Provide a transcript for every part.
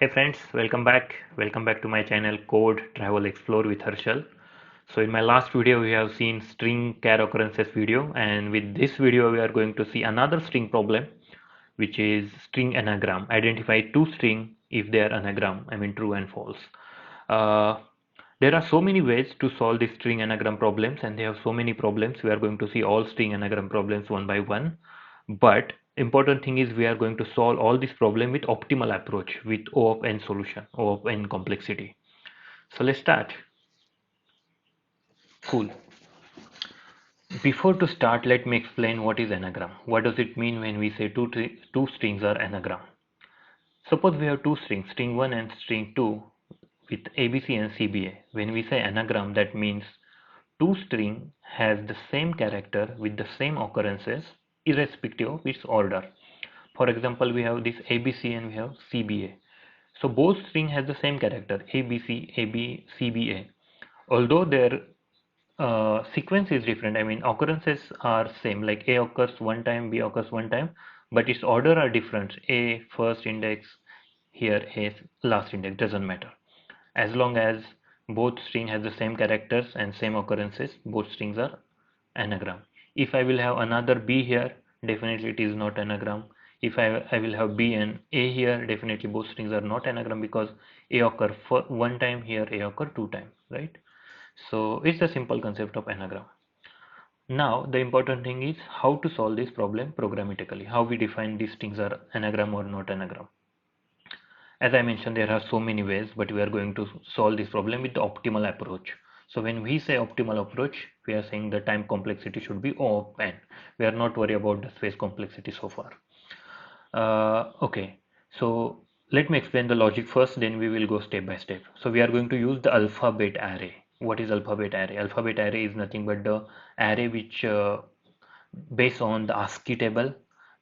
Hey friends, welcome back. Welcome back to my channel Code Travel Explore with Harshal. So in my last video we have seen string char occurrences video, and with this video we are going to see another string problem, which is string anagram. Identify two string if they are anagram, I mean true and false. Uh, there are so many ways to solve these string anagram problems, and they have so many problems. We are going to see all string anagram problems one by one. But important thing is we are going to solve all this problem with optimal approach with O of n solution, O of n complexity. So let's start. Cool. Before to start, let me explain what is anagram. What does it mean when we say two strings are anagram? Suppose we have two strings, string 1 and string 2 with ABC and CBA. When we say anagram, that means two string has the same character with the same occurrences irrespective of its order. For example, we have this ABC and we have CBA. So both string has the same character ABC, AB, CBA. Although their sequence is different, I mean occurrences are same, like A occurs one time, B occurs one time, but its order are different. A first index, here A last index, doesn't matter. As long as both string has the same characters and same occurrences, both strings are anagram. If I will have another B here, definitely it is not anagram. If I will have B and A here, definitely both strings are not anagram because A occur for one time, here A occur two times, right? So it's a simple concept of anagram. Now the important thing is how to solve this problem programmatically, how we define these strings are anagram or not anagram. As I mentioned, there are so many ways, but we are going to solve this problem with the optimal approach. So when we say optimal approach, we are saying the time complexity should be O of n. We are not worried about the space complexity so far. Okay, so let me explain the logic first, then we will go step by step. So we are going to use the alphabet array. What is alphabet array? Alphabet array is nothing but the array which based on the ASCII table.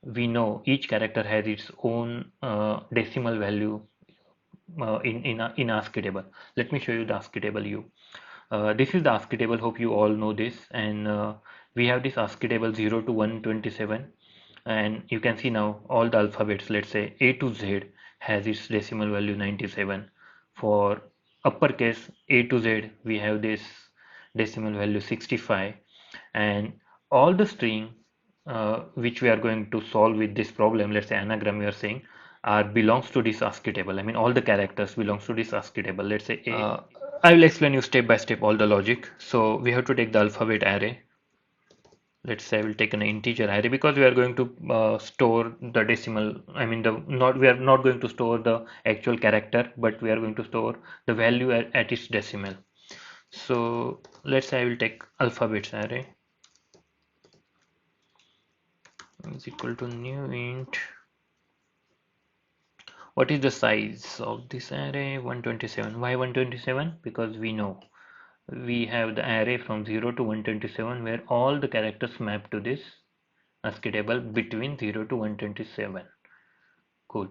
We know each character has its own decimal value in ASCII table. Let me show you the ASCII table. This is the ASCII table. Hope you all know this. And we have this ASCII table 0 to 127, and you can see now all the alphabets. Let's say A to Z has its decimal value 97. For uppercase A to Z, we have this decimal value 65, and all the string which we are going to solve with this problem, let's say anagram, we are saying are belongs to this ASCII table. I mean all the characters belongs to this ASCII table. Let's say A. I will explain you step by step all the logic. So we have to take the alphabet array. Let's say I will take an integer array because we are going to store the decimal. I mean the not we are not going to store the actual character, but we are going to store the value at its decimal. So let's say I will take alphabets array is equal to new int. What is the size of this array? 127. Why 127? Because we know we have the array from 0 to 127 where all the characters map to this ASCII table between 0 to 127. Cool.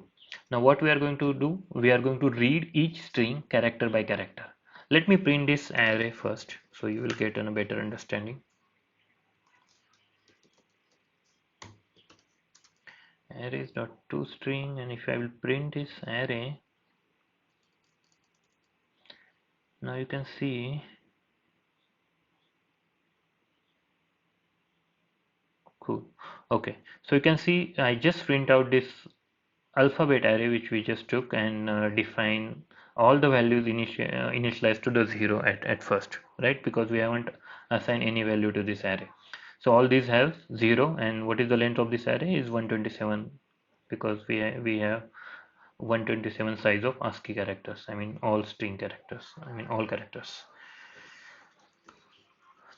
Now what we are going to do? We are going to read each string character by character. Let me print this array first so you will get a better understanding. Arrays dot toString, and if I will print this array, now you can see cool. Okay, so you can see I just print out this alphabet array which we just took and define all the values initialized to the 0 at first, right? Because we haven't assigned any value to this array. So all these have 0, and what is the length of this array is 127 because we have 127 size of ASCII characters. I mean all string characters. I mean all characters.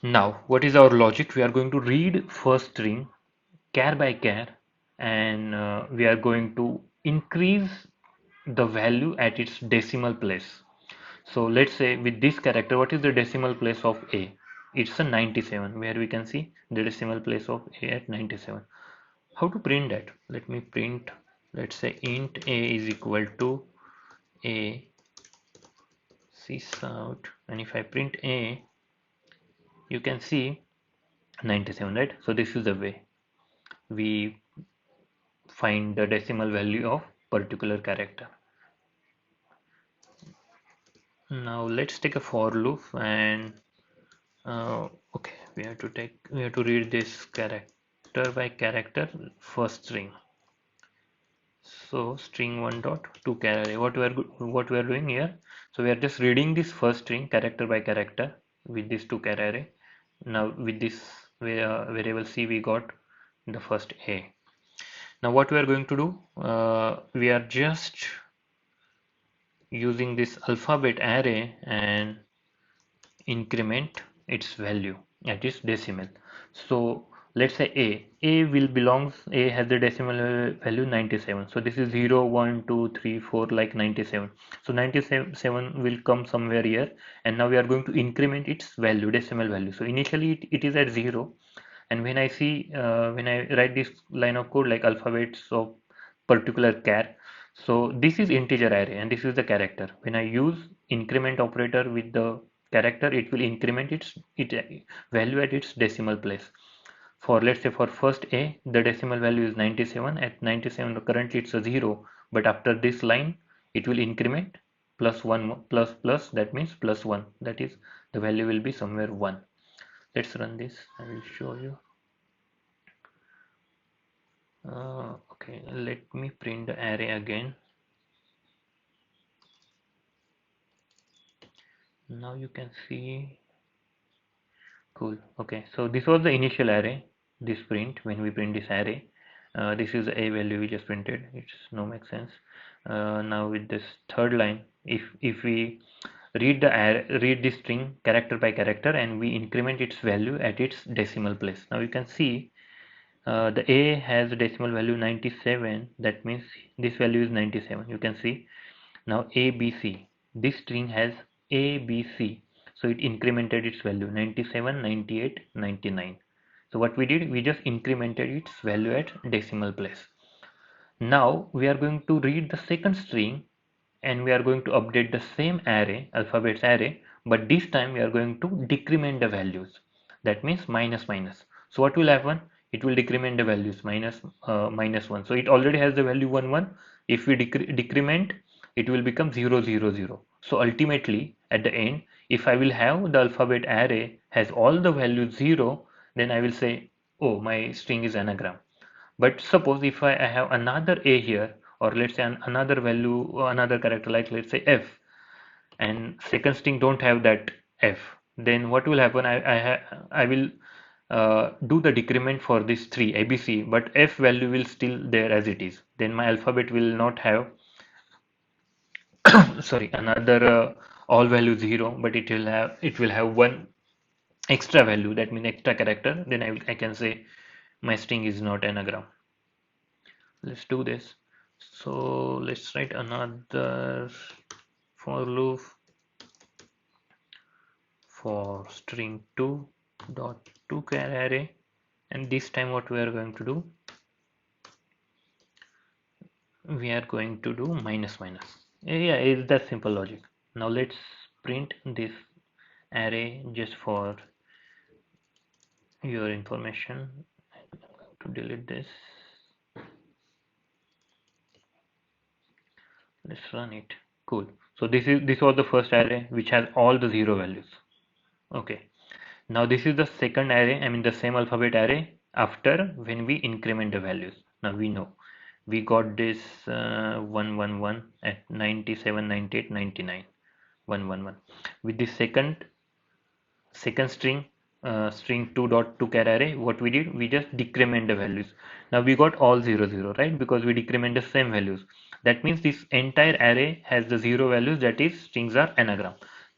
Now, what is our logic? We are going to read first string char by char, and we are going to increase the value at its decimal place. So let's say with this character, what is the decimal place of A? It's a 97, where we can see the decimal place of A at 97. How to print that? Let me print, let's say int A is equal to A out, and if I print A, you can see 97, right? So this is the way we find the decimal value of particular character. Now let's take a for loop and okay, we have to read this character by character first string. So string one dot to char array. What we are doing here? So we are just reading this first string character by character with this to char array. Now with this variable c we got the first a. Now what we are going to do? We are just using this alphabet array and increment its value at its decimal. So let's say a will belongs, a has the decimal value 97. So this is 0 1 2 3 4 like 97. So 97 will come somewhere here, and now we are going to increment its value, decimal value. So initially it is at 0, and when I see when I write this line of code like alphabets of particular char, so this is integer array and this is the character. When I use increment operator with the character, it will increment its value at its decimal place. For let's say for first a, the decimal value is 97. At 97 currently it's a 0, but after this line it will increment plus 1 plus plus, that means plus 1, that is the value will be somewhere 1. Let's run this, I will show you. Okay, let me print the array again. Now you can see. Cool. Okay, so this was the initial array, this print when we print this array. This is a value we just printed. It's no make sense. Now with this third line, if we read the array, read this string character by character and we increment its value at its decimal place. Now you can see the a has a decimal value 97. That means this value is 97. You can see now ABC. This string has ABC. So it incremented its value 97, 98, 99. So what we did, we just incremented its value at decimal place. Now we are going to read the second string and we are going to update the same array, alphabets array, but this time we are going to decrement the values. That means minus minus. So what will happen? It will decrement the values minus 1. So it already has the value 1 1. If we decrement, it will become 0 0 0. So ultimately at the end, if I will have the alphabet array has all the values 0, then I will say, oh, my string is anagram. But suppose if I have another a here, or let's say another value, another character like let's say f, and second string don't have that f, then what will happen? I will do the decrement for this 3 ABC, but f value will still there as it is. Then my alphabet will not have sorry, another all value 0, but it will have one extra value, that means extra character. Then I can say my string is not anagram. Let's do this. So let's write another for loop for string 2 dot to char array, and this time what we are going to do, we are going to do minus minus. Yeah, it's that simple logic. Now let's print this array just for your information. I'm going to delete this. Let's run it. Cool. So this was the first array which has all the 0 values. Okay. Now this is the second array, I mean the same alphabet array after when we increment the values. Now we know we got this 111 at 97, 98, 99, 111. With this second string, string 2 dot to char array, what we did, we just decrement the values. Now we got all 0 0, right? Because we decrement the same values. That means this entire array has the 0 values, that is strings are anagram.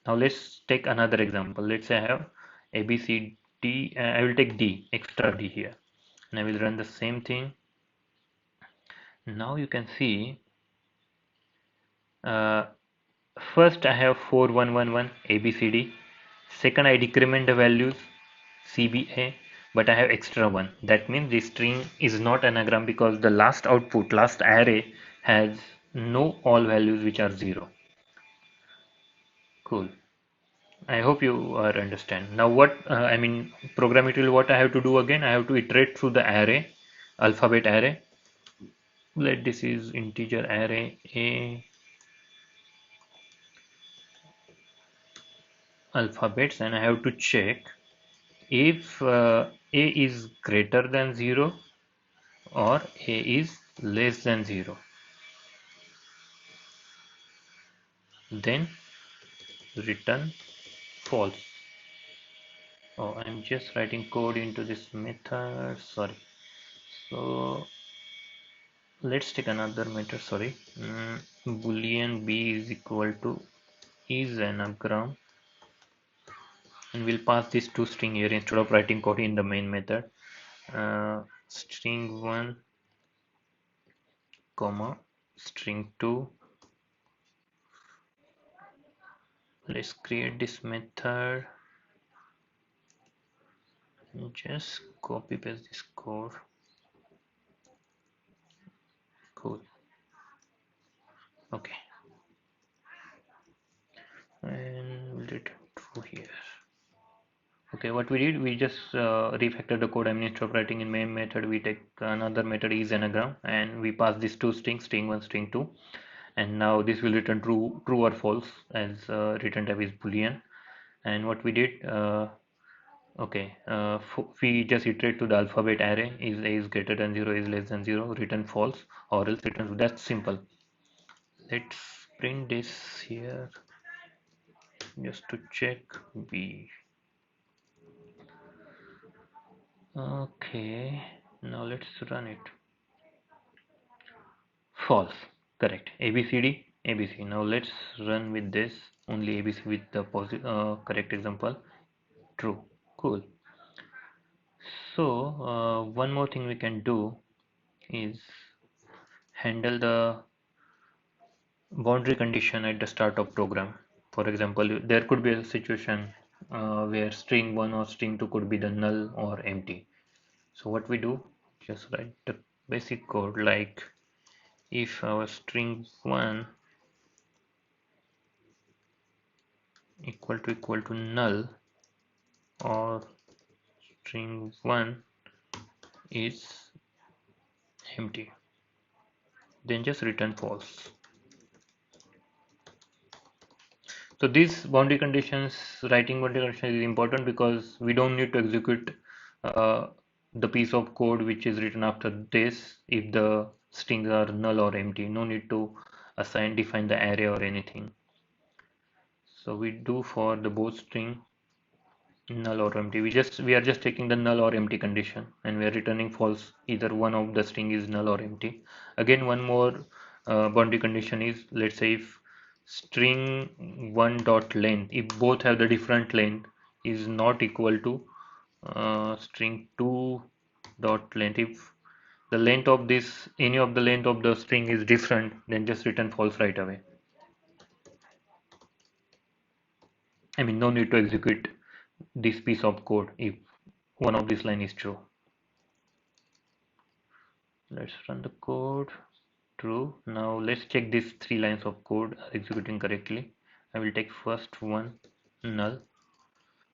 Now let's take another example. Let's say I have A B C D. I will take D, extra D here, and I will run the same thing. Now you can see uh, first I have 4111 ABCD. Second I decrement the values CBA, but I have extra one. That means this string is not anagram because the last output, last array has no all values which are 0. Cool. I hope you understand. Now what I mean program it will, what I have to do again, I have to iterate through the array, alphabet array. Let this is integer array A alphabets, and I have to check if A is greater than 0 or A is less than 0. Then return false. Oh, I'm just writing code into this method. Sorry. So let's take another method. Sorry. Boolean B is equal to is anagram, and we'll pass this to string here instead of writing code in the main method. String 1 comma string 2. Let's create this method and just copy paste this code. Cool. Okay, and we'll return true here. Okay, what we did, we just refactor the code. I mean, instead of writing in main method, we take another method is anagram, and we pass these two strings, string 1, string 2, and now this will return true or false, as return type is boolean. And what we did, okay, we just iterate to the alphabet array, is A is greater than 0, is less than 0, return false, or else return true. That's simple. Let's print this here just to check B. Okay, now let's run it. False. Correct. ABCD, ABC. Now let's run with this. Only ABC with the correct example. True. Cool. So one more thing we can do is handle the boundary condition at the start of program. For example, there could be a situation where string 1 or string 2 could be the null or empty. So what we do, just write the basic code like if our string 1 equal to null or string 1 is empty, then just return false. So these boundary conditions, writing boundary conditions is important because we don't need to execute uh, the piece of code which is written after this if the strings are null or empty. No need to define the array or anything. So we do for the both string null or empty. We are just taking the null or empty condition, and we are returning false. Either one of the string is null or empty. Again, one more boundary condition is, let's say if string 1 dot length, if both have the different length, is not equal to string 2 dot length. If the length of this, any of the length of the string is different, then just return false right away. I mean, no need to execute this piece of code if one of this line is true. Let's run the code. True. Now let's check these 3 lines of code are executing correctly. I will take first one, null.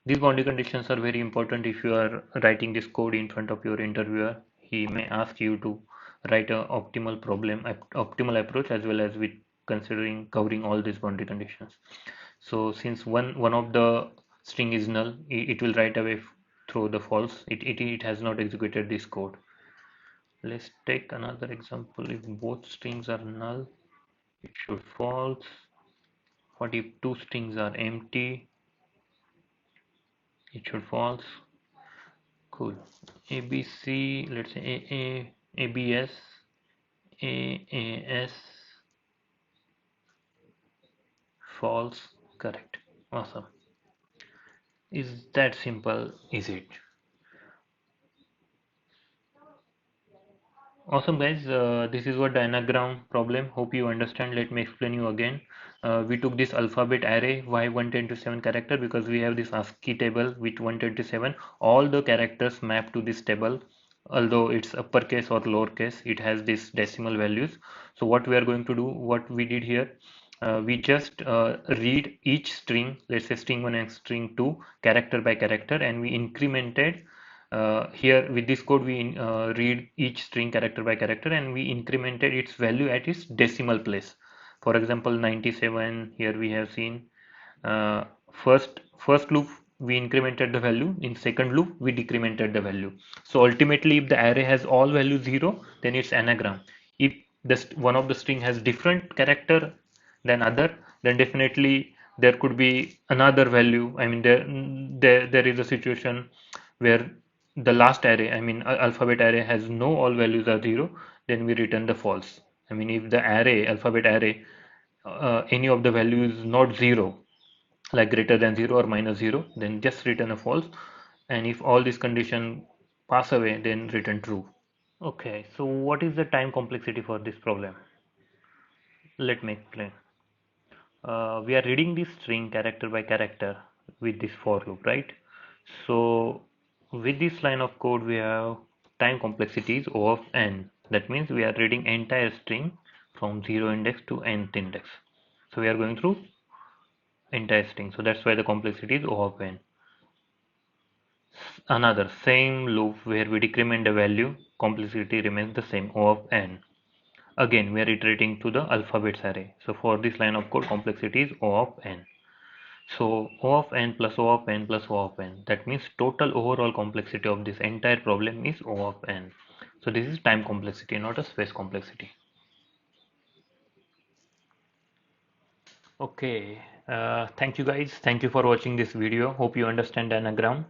These boundary conditions are very important if you are writing this code in front of your interviewer. He may ask you to write a optimal approach, as well as with considering covering all these boundary conditions. So since one of the string is null, it will right away throw the false. It has not executed this code. Let's take another example. If both strings are null, it should false. What if two strings are empty? It should false. Cool. ABC, let's say ABS, AAS, false. Correct. Awesome. Is that simple? Is it? Awesome, guys. This is what the anagram problem. Hope you understand. Let me explain you again. We took this alphabet array. Why 127 character? Because we have this ASCII table with 127. All the characters map to this table. Although it's uppercase or lowercase, it has these decimal values. So what we are going to do, what we did here, we just read each string, let's say string 1 and string 2, character by character, and we incremented here with this code. We read each string character by character, and we incremented its value at its decimal place. For example, 97, here we have seen uh, first first loop we incremented the value, in second loop we decremented the value. So ultimately if the array has all values 0, then it's anagram. If one of the string has different character than other, then definitely there could be another value. I mean there is a situation where the last array, I mean alphabet array, has no all values are 0, then we return the false. I mean if the array, alphabet array, any of the value is not 0, like greater than 0 or minus 0, then just return a false. And if all these conditions pass away, then return true. Okay, so what is the time complexity for this problem? Let me explain. We are reading this string character by character with this for loop, right? So with this line of code, we have time complexity is O of n. That means we are reading entire string from 0 index to nth index. So we are going through entire string. So that's why the complexity is O of n. Another same loop where we decrement the value, complexity remains the same, O of n. Again, we are iterating to the alphabets array. So for this line of code, complexity is O of n. So O of n plus O of n plus O of n. That means total overall complexity of this entire problem is O of n. So this is time complexity, not a space complexity. Okay, thank you guys. Thank you for watching this video. Hope you understand anagram.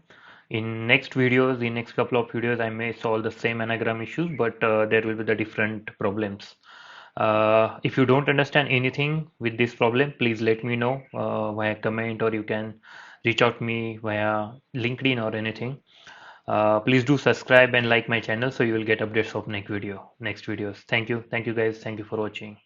In next videos, in next couple of videos, I may solve the same anagram issues, but there will be the different problems. If you don't understand anything with this problem, please let me know via comment, or you can reach out me via LinkedIn or anything. Please do subscribe and like my channel so you will get updates of next videos. Thank you guys. Thank you for watching.